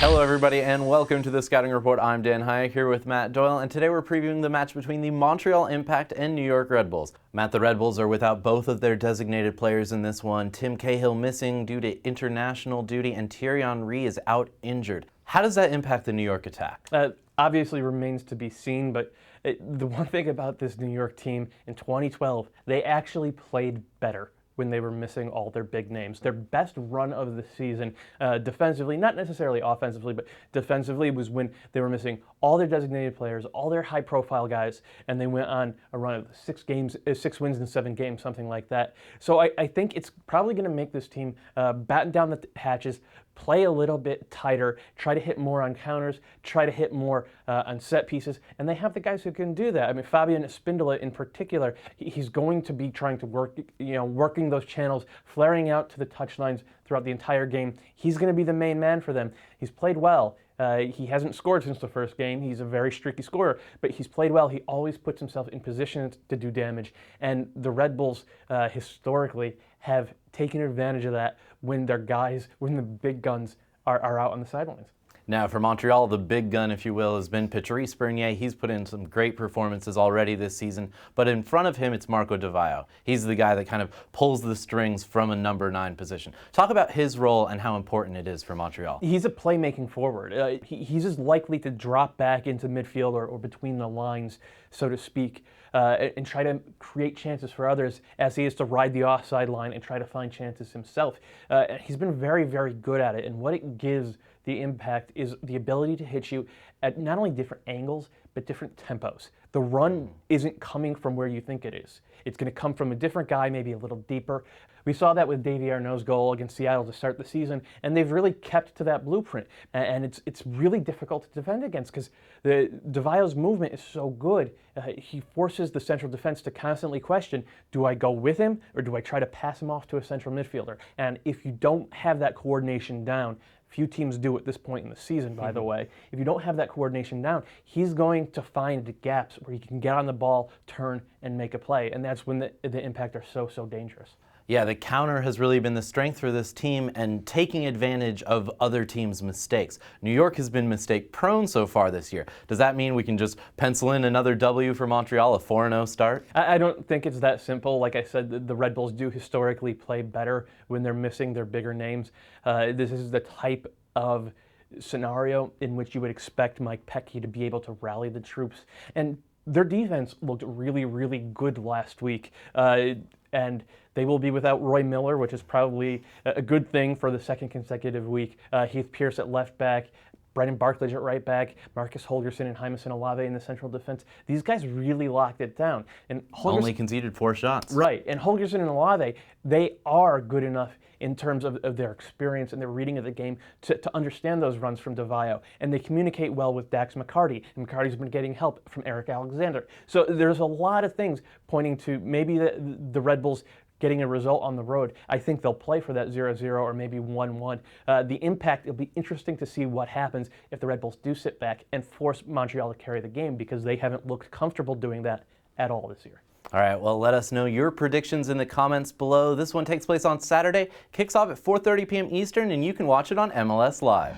Hello everybody and welcome to the Scouting Report. I'm Dan Hayek here with Matt Doyle, and today we're previewing the match between the Montreal Impact and New York Red Bulls. Matt, the Red Bulls are without both of their designated players in this one. Tim Cahill missing due to international duty, and Thierry Henry is out injured. How does that impact the New York attack? Obviously remains to be seen, but the one thing about this New York team in 2012, they actually played better when they were missing all their big names. Their best run of the season defensively, not necessarily offensively, but defensively, was when they were missing all their designated players, all their high-profile guys, and they went on a run of 6 wins in 7 games, something like that. So I think it's probably going to make this team batten down the hatches, play a little bit tighter, try to hit more on counters, try to hit more on set pieces, and they have the guys who can do that. I mean, Fabian Spindola in particular, he's going to be trying to working those channels, flaring out to the touchlines throughout the entire game. He's going to be the main man for them. He's played well. He hasn't scored since the first game. He's a very streaky scorer, but he's played well. He always puts himself in position to do damage, and the Red Bulls historically have taken advantage of that when their guys, when the big guns are out on the sidelines. Now for Montreal, the big gun, if you will, has been Patrice Bernier. He's put in some great performances already this season, but in front of him, it's Marco Di Vaio. He's the guy that kind of pulls the strings from a number 9 position. Talk about his role and how important it is for Montreal. He's a playmaking forward. He's as likely to drop back into midfield or between the lines, so to speak, and try to create chances for others as he is to ride the offside line and try to find chances himself. He's been very, very good at it, and what it gives the Impact is the ability to hit you at not only different angles, but different tempos. The run isn't coming from where you think it is. It's going to come from a different guy, maybe a little deeper. We saw that with Davy Arnaud's goal against Seattle to start the season, and they've really kept to that blueprint. And it's really difficult to defend against because Di Vaio's movement is so good. He forces the central defense to constantly question, do I go with him or do I try to pass him off to a central midfielder? And if you don't have that coordination down, few teams do at this point in the season, by the way. If you don't have that coordination down, he's going to find gaps where he can get on the ball, turn, and make a play. And that's when the Impact are so dangerous. Yeah, the counter has really been the strength for this team and taking advantage of other teams' mistakes. New York has been mistake-prone so far this year. Does that mean we can just pencil in another W for Montreal, a 4-0 start? I don't think it's that simple. Like I said, the Red Bulls do historically play better when they're missing their bigger names. This is the type of scenario in which you would expect Mike Pecky to be able to rally the troops. And their defense looked really, really good last week. And they will be without Roy Miller, which is probably a good thing for the second consecutive week. Heath Pierce at left back, Brendan Barclay at right back, Marcus Holgerson and Jameson Olave in the central defense. These guys really locked it down. And only conceded 4 shots. Right, and Holgerson and Olave, they are good enough in terms of their experience and their reading of the game to understand those runs from Di Vaio. And they communicate well with Dax McCarty, and McCarty's been getting help from Eric Alexander. So there's a lot of things pointing to maybe the Red Bulls getting a result on the road. I think they'll play for that 0-0 or maybe 1-1. The Impact, it'll be interesting to see what happens if the Red Bulls do sit back and force Montreal to carry the game, because they haven't looked comfortable doing that at all this year. All right, well, let us know your predictions in the comments below. This one takes place on Saturday, kicks off at 4:30 p.m. Eastern, and you can watch it on MLS Live.